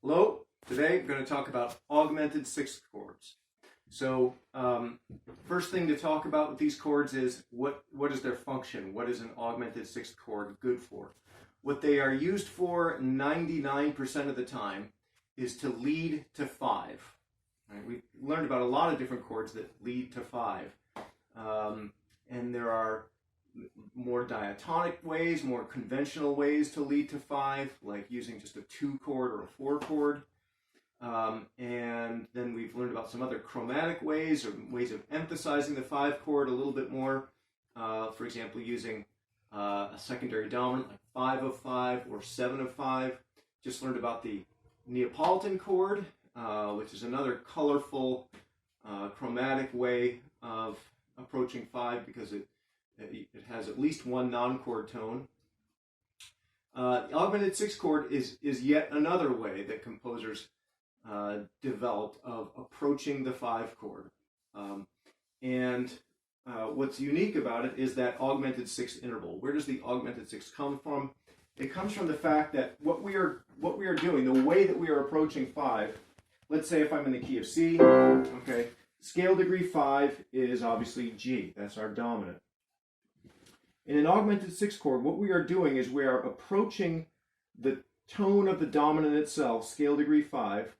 Hello, today I'm going to talk about augmented sixth chords. So first thing to talk about with these chords is what is their function? What is an augmented sixth chord good for? What they are used for 99% of the time is to lead to five. Right? We learned about a lot of different chords that lead to five. And there are more diatonic ways, more conventional ways to lead to five, like using just a 2 chord or a 4 chord. And then we've learned about some other chromatic ways or ways of emphasizing the 5 chord a little bit more. For example, using a secondary dominant like 5 of 5 or 7 of 5. Just learned about the Neapolitan chord, which is another colorful chromatic way of approaching 5 because it has at least one non-chord tone. The augmented sixth chord is yet another way that composers developed of approaching the 5 chord. What's unique about it is that augmented sixth interval. Where does the augmented sixth come from? It comes from the fact that what we are doing, the way that we are approaching 5. Let's say if I'm in the key of C, okay, scale degree 5 is obviously G. That's our dominant. In an augmented sixth chord, what we are doing is we are approaching the tone of the dominant itself, scale degree 5,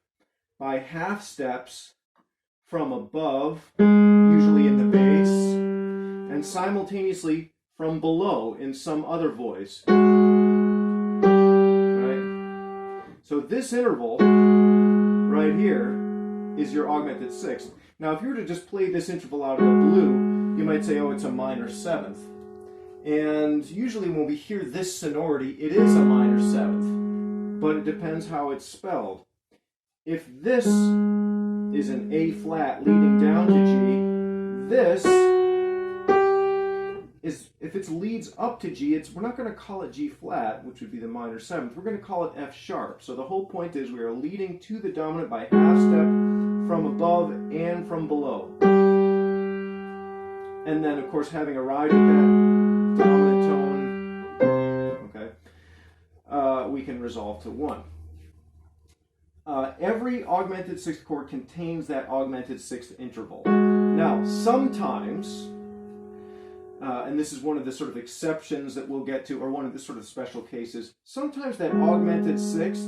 by half steps from above, usually in the bass, and simultaneously from below in some other voice. Right? So this interval right here is your augmented sixth. Now if you were to just play this interval out of the blue, you might say, oh, it's a minor seventh. And usually when we hear this sonority, it is a minor seventh, but it depends how it's spelled. If this is an A flat leading down to G, this is, if it leads up to G, we're not going to call it G flat, which would be the minor seventh. We're going to call it F sharp. So the whole point is we are leading to the dominant by half step from above and from below. And then, of course, having arrived at that dominant tone, okay, we can resolve to 1. Every augmented sixth chord contains that augmented sixth interval. Now, sometimes, and this is one of the sort of exceptions that we'll get to, or one of the sort of special cases, sometimes that augmented sixth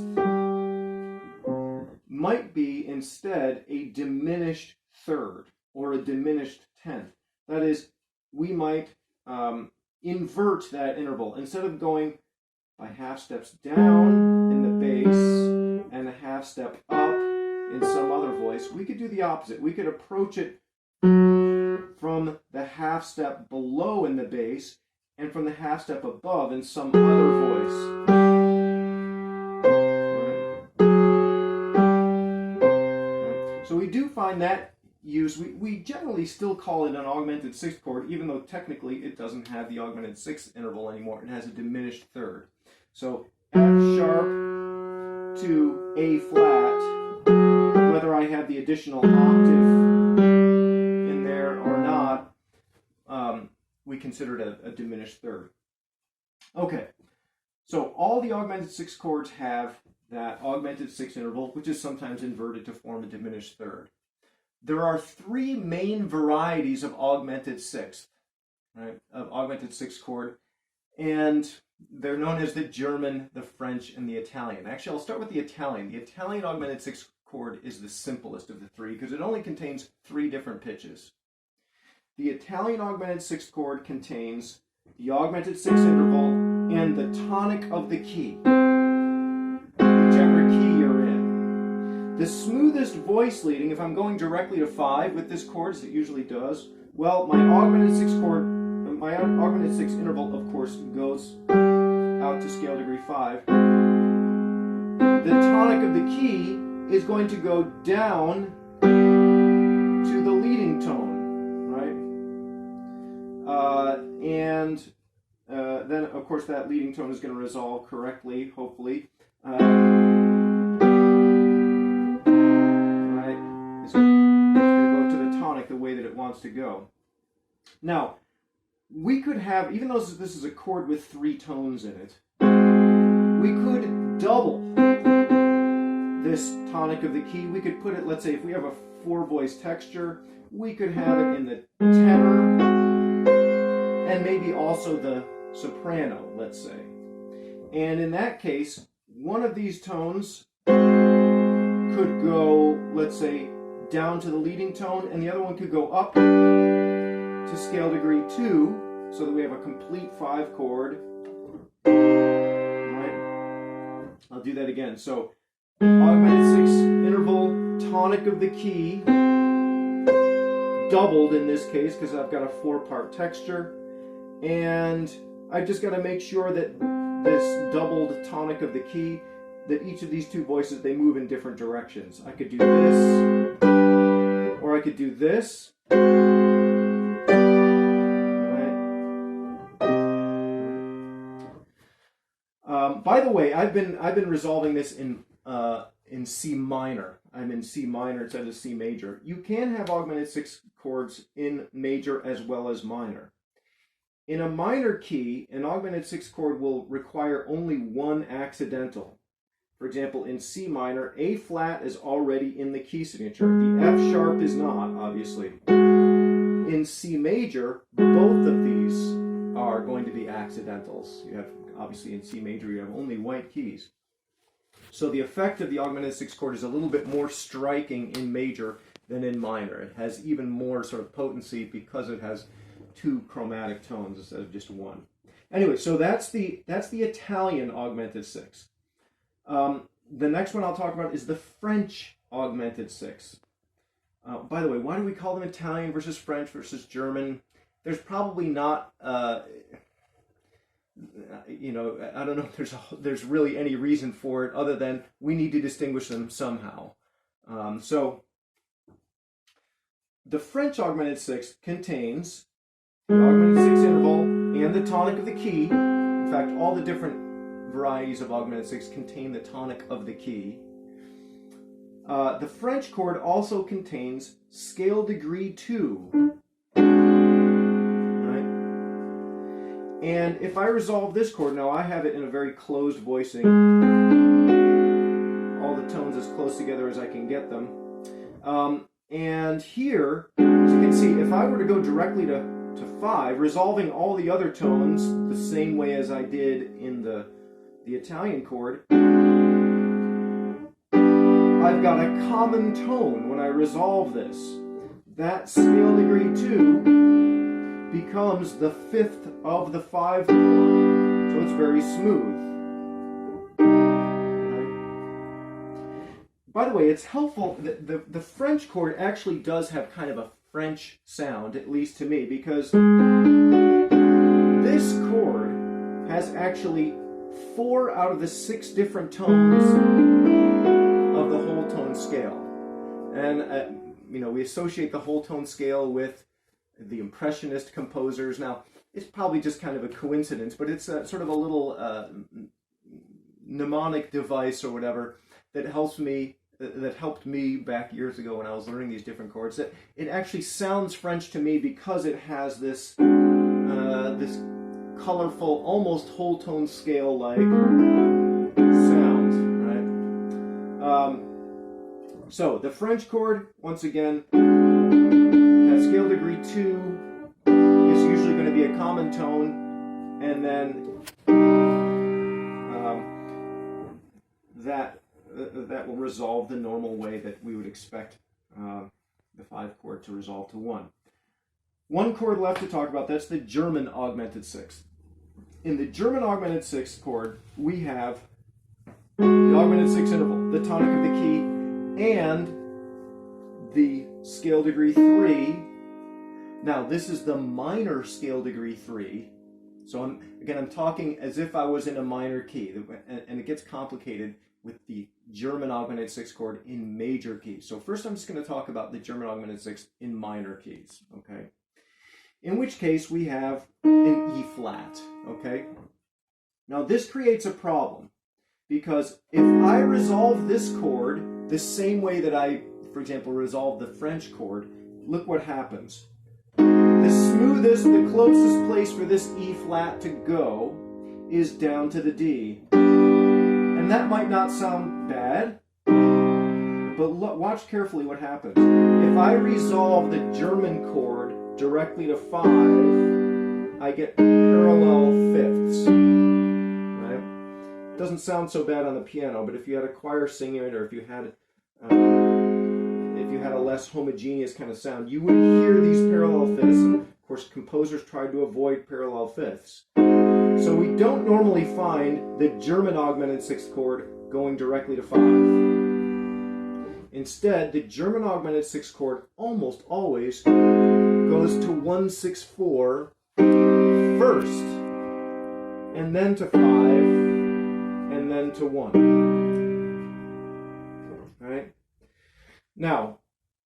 might be instead a diminished third or a diminished tenth. That is, we might invert that interval. Instead of going by half steps down in the bass and a half step up in some other voice, we could do the opposite. We could approach it from the half step below in the bass and from the half step above in some other voice. Right. So we do find that use, we generally still call it an augmented sixth chord, even though technically it doesn't have the augmented sixth interval anymore. It has a diminished third. So F sharp to A flat, whether I have the additional octave in there or not, we consider it a diminished third. Okay, so all the augmented sixth chords have that augmented sixth interval, which is sometimes inverted to form a diminished third. There are 3 main varieties of augmented sixth, right? Of augmented sixth chord, and they're known as the German, the French, and the Italian. Actually, I'll start with the Italian. The Italian augmented sixth chord is the simplest of the 3 because it only contains 3 different pitches. The Italian augmented sixth chord contains the augmented sixth interval and the tonic of the key, whichever key you're in. The smoothest voice leading, if I'm going directly to 5 with this chord, as it usually does, well, my augmented sixth interval, of course, goes out to scale degree 5. The tonic of the key is going to go down to the leading tone, right? Then, of course, that leading tone is going to resolve correctly, hopefully. It's going to go to the tonic the way that it wants to go. Now, we could have, even though this is a chord with 3 tones in it, we could double this tonic of the key, we could put it, let's say if we have a 4-voice texture, we could have it in the tenor and maybe also the soprano, let's say. And in that case, one of these tones could go, let's say, down to the leading tone, and the other one could go up to scale degree 2, so that we have a complete 5 chord. Right? I'll do that again. So, augmented 6 interval, tonic of the key, doubled in this case because I've got a 4-part texture, and I've just got to make sure that this doubled tonic of the key, that each of these 2 voices, they move in different directions. I could do this, or I could do this. Right? By the way, I've been resolving this in C minor. I'm in C minor instead of C major. You can have augmented 6 chords in major as well as minor. In a minor key, an augmented 6 chord will require only 1 accidental. For example, in C minor, A flat is already in the key signature. The F sharp is not, obviously. In C major, both of these are going to be accidentals. You have, obviously, in C major, you have only white keys. So the effect of the augmented 6 chord is a little bit more striking in major than in minor. It has even more sort of potency because it has 2 chromatic tones instead of just 1. Anyway, so that's the Italian augmented 6. The next one I'll talk about is the French augmented 6. By the way, why do we call them Italian versus French versus German? There's probably not, you know, I don't know if there's really any reason for it other than we need to distinguish them somehow. So the French augmented 6 contains the augmented 6 interval and the tonic of the key. In fact, all the different varieties of augmented 6 contain the tonic of the key. The French chord also contains scale degree 2. Right? And if I resolve this chord, now I have it in a very closed voicing, all the tones as close together as I can get them. And here, as you can see, if I were to go directly to 5, resolving all the other tones the same way as I did in the Italian chord, I've got a common tone when I resolve this. That scale degree 2 becomes the 5th of the 5 chord, so it's very smooth. By the way, it's helpful that the French chord actually does have kind of a French sound, at least to me, because this chord has actually 4 out of the 6 different tones of the whole tone scale. And, you know, we associate the whole tone scale with the Impressionist composers. Now, it's probably just kind of a coincidence, but it's sort of a little mnemonic device or whatever that helped me back years ago when I was learning these different chords. That it actually sounds French to me because it has this this colorful, almost whole tone scale like sound, right? So the French chord, once again, that scale degree 2 is usually going to be a common tone, and then that will resolve the normal way that we would expect the 5 chord to resolve to 1. One chord left to talk about, that's the German augmented 6. In the German augmented 6 chord, we have the augmented 6 interval, the tonic of the key, and the scale degree 3. Now, this is the minor scale degree 3. So I'm talking as if I was in a minor key, and it gets complicated with the German augmented 6 chord in major keys. So first I'm just going to talk about the German augmented 6 in minor keys, okay? In which case we have an E flat, okay? Now this creates a problem, because if I resolve this chord the same way that I, for example, resolve the French chord, look what happens. The smoothest, the closest place for this E flat to go is down to the D. And that might not sound bad, but watch carefully what happens. If I resolve the German chord directly to 5, I get parallel fifths. Right? Doesn't sound so bad on the piano, but if you had a choir singing it, or if you had a less homogeneous kind of sound, you would hear these parallel fifths. And of course, composers tried to avoid parallel fifths. So we don't normally find the German augmented sixth chord going directly to 5. Instead, the German augmented sixth chord almost always goes to 1-6-4 first, and then to 5, and then to 1. Right? Now,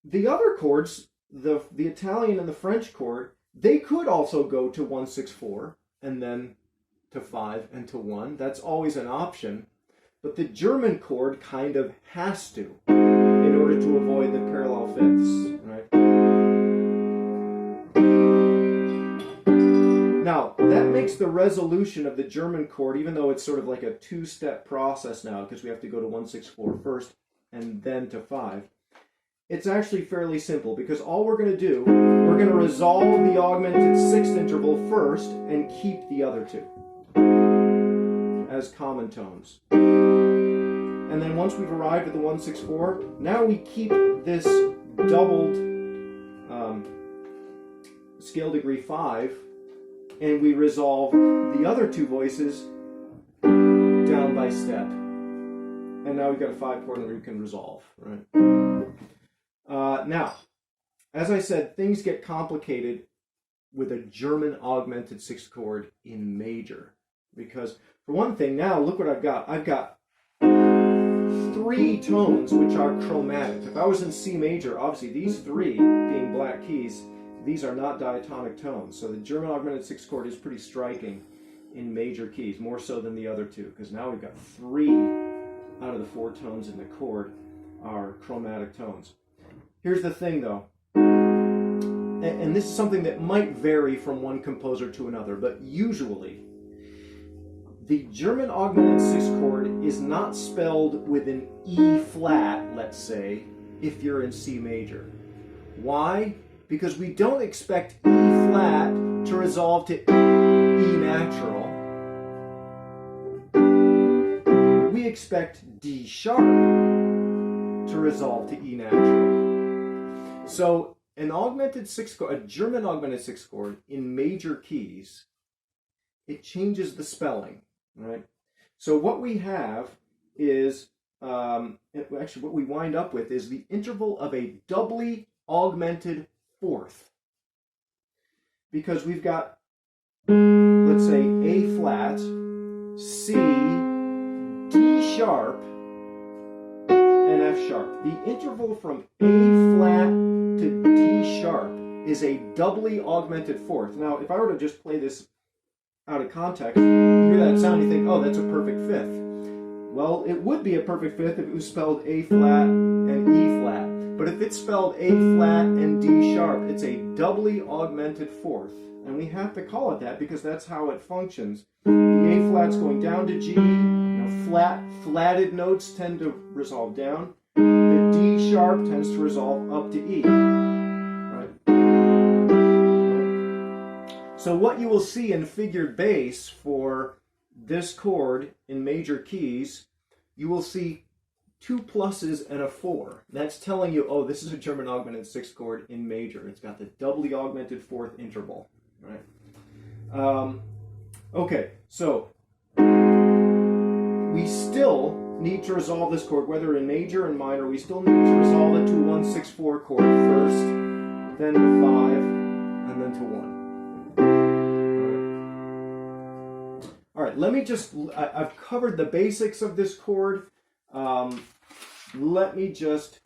the other chords, the Italian and the French chord, they could also go to 1-6-4, and then to 5 and to 1. That's always an option. But the German chord kind of has to, in order to avoid the parallel fifths. Right? Now, that makes the resolution of the German chord, even though it's sort of like a two-step process now, because we have to go to 1-6-4 first and then to 5, it's actually fairly simple, because all we're going to do, we're going to resolve the augmented sixth interval first and keep the other two as common tones. And then once we've arrived at the 1-6-4, now we keep this doubled scale degree 5, and we resolve the other two voices down by step. And now we've got a 5 chord that we can resolve. Right? Now, as I said, things get complicated with a German augmented sixth chord in major. Because, for one thing, now look what I've got. I've got 3 tones which are chromatic. If I was in C major, obviously these 3 being black keys, these are not diatonic tones. So the German augmented sixth chord is pretty striking in major keys, more so than the other 2, because now we've got 3 out of the 4 tones in the chord are chromatic tones. Here's the thing, though, and this is something that might vary from one composer to another, but usually the German augmented sixth chord is not spelled with an E flat, let's say, if you're in C major. Why? Because we don't expect E flat to resolve to E natural. We expect D sharp to resolve to E natural. So an augmented sixth chord, a German augmented sixth chord in major keys, it changes the spelling, right? So what we have is, actually what we wind up with is the interval of a doubly augmented fourth. Because we've got, let's say, A flat, C, D sharp, and F sharp. The interval from A flat to D sharp is a doubly augmented fourth. Now, if I were to just play this out of context, you hear that sound, you think, oh, that's a perfect fifth. Well, it would be a perfect fifth if it was spelled A flat and E flat. But if it's spelled A flat and D sharp, it's a doubly augmented fourth. And we have to call it that because that's how it functions. The A flat's going down to G. Flatted notes tend to resolve down. The D sharp tends to resolve up to E. Right? So what you will see in figured bass for this chord in major keys, you will see 2 pluses and a 4. That's telling you, oh, this is a German augmented sixth chord in major. It's got the doubly augmented fourth interval, right? Okay, so we still need to resolve this chord, whether in major and minor. We still need to resolve it to a 1-6-4 chord first, then to 5, and then to 1. All right, let me just, I've covered the basics of this chord. Let me just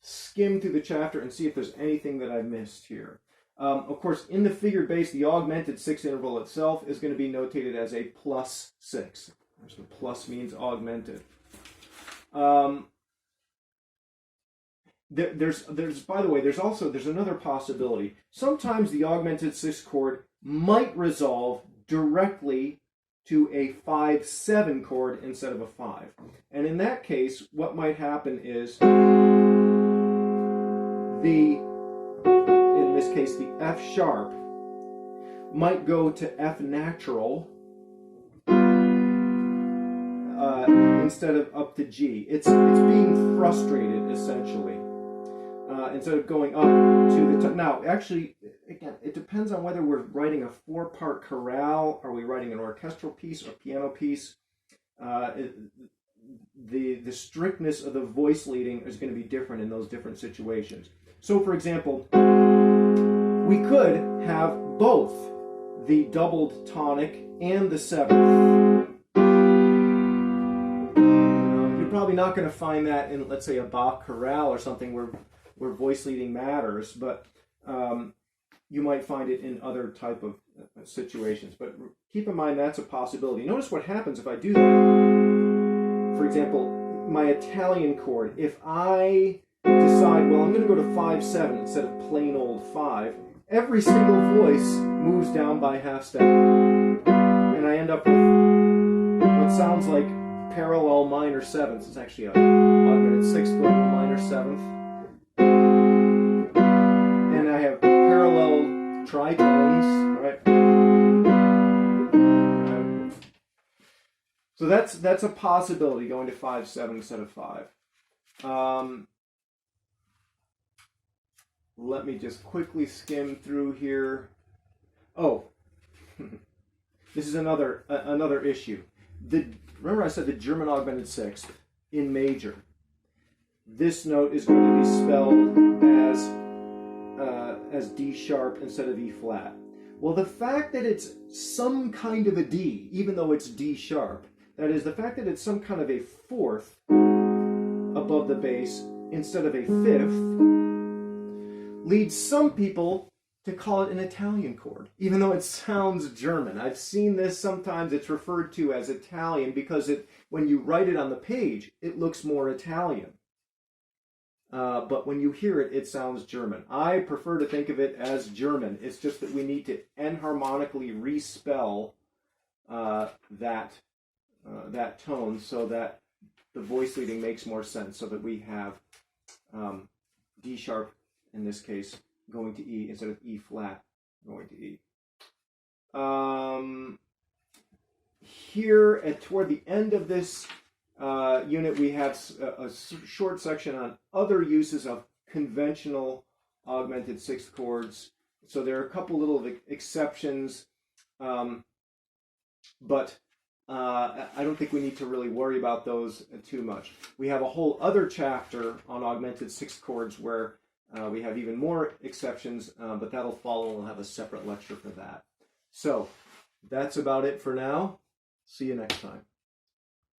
skim through the chapter and see if there's anything that I missed here. Of course, in the figured bass, the augmented sixth interval itself is going to be notated as a +6. So plus means augmented. There's by the way, there's another possibility. Sometimes the augmented sixth chord might resolve directly to a 5-7 chord instead of a 5. And in that case, what might happen is in this case, the F sharp might go to F natural instead of up to G. It's being frustrated, essentially. Instead of going up to the top. Now, actually, again, it depends on whether we're writing a 4-part chorale, are we writing an orchestral piece or piano piece. The strictness of the voice leading is going to be different in those different situations. So, for example, we could have both the doubled tonic and the 7th. You're probably not going to find that in, let's say, a Bach chorale or something where voice leading matters, but you might find it in other type of situations. But keep in mind that's a possibility. Notice what happens if I do that. For example, my Italian chord, if I decide, well, I'm going to go to 5-7 instead of plain old 5, every single voice moves down by half step. And I end up with what sounds like parallel minor 7ths. It's actually a augmented 6th going to a minor 7th. And I have parallel tritones, right? So that's a possibility, going to 5-7 instead of 5. Let me just quickly skim through here. Oh, this is another issue. Remember I said the German augmented 6th in major. This note is going to be spelled as D sharp instead of E flat. Well, the fact that it's some kind of a D, even though it's D sharp, that is, the fact that it's some kind of a 4th above the bass instead of a 5th, leads some people to call it an Italian chord, even though it sounds German. I've seen this sometimes. It's referred to as Italian because when you write it on the page, it looks more Italian. But when you hear it, it sounds German. I prefer to think of it as German. It's just that we need to enharmonically respell that tone so that the voice leading makes more sense, so that we have D sharp, in this case, going to E instead of E flat going to E. Here, toward the end of this unit, we have a short section on other uses of conventional augmented 6th chords. So there are a couple little exceptions, but I don't think we need to really worry about those too much. We have a whole other chapter on augmented 6th chords where we have even more exceptions, but that'll follow. We'll have a separate lecture for that. So that's about it for now. See you next time.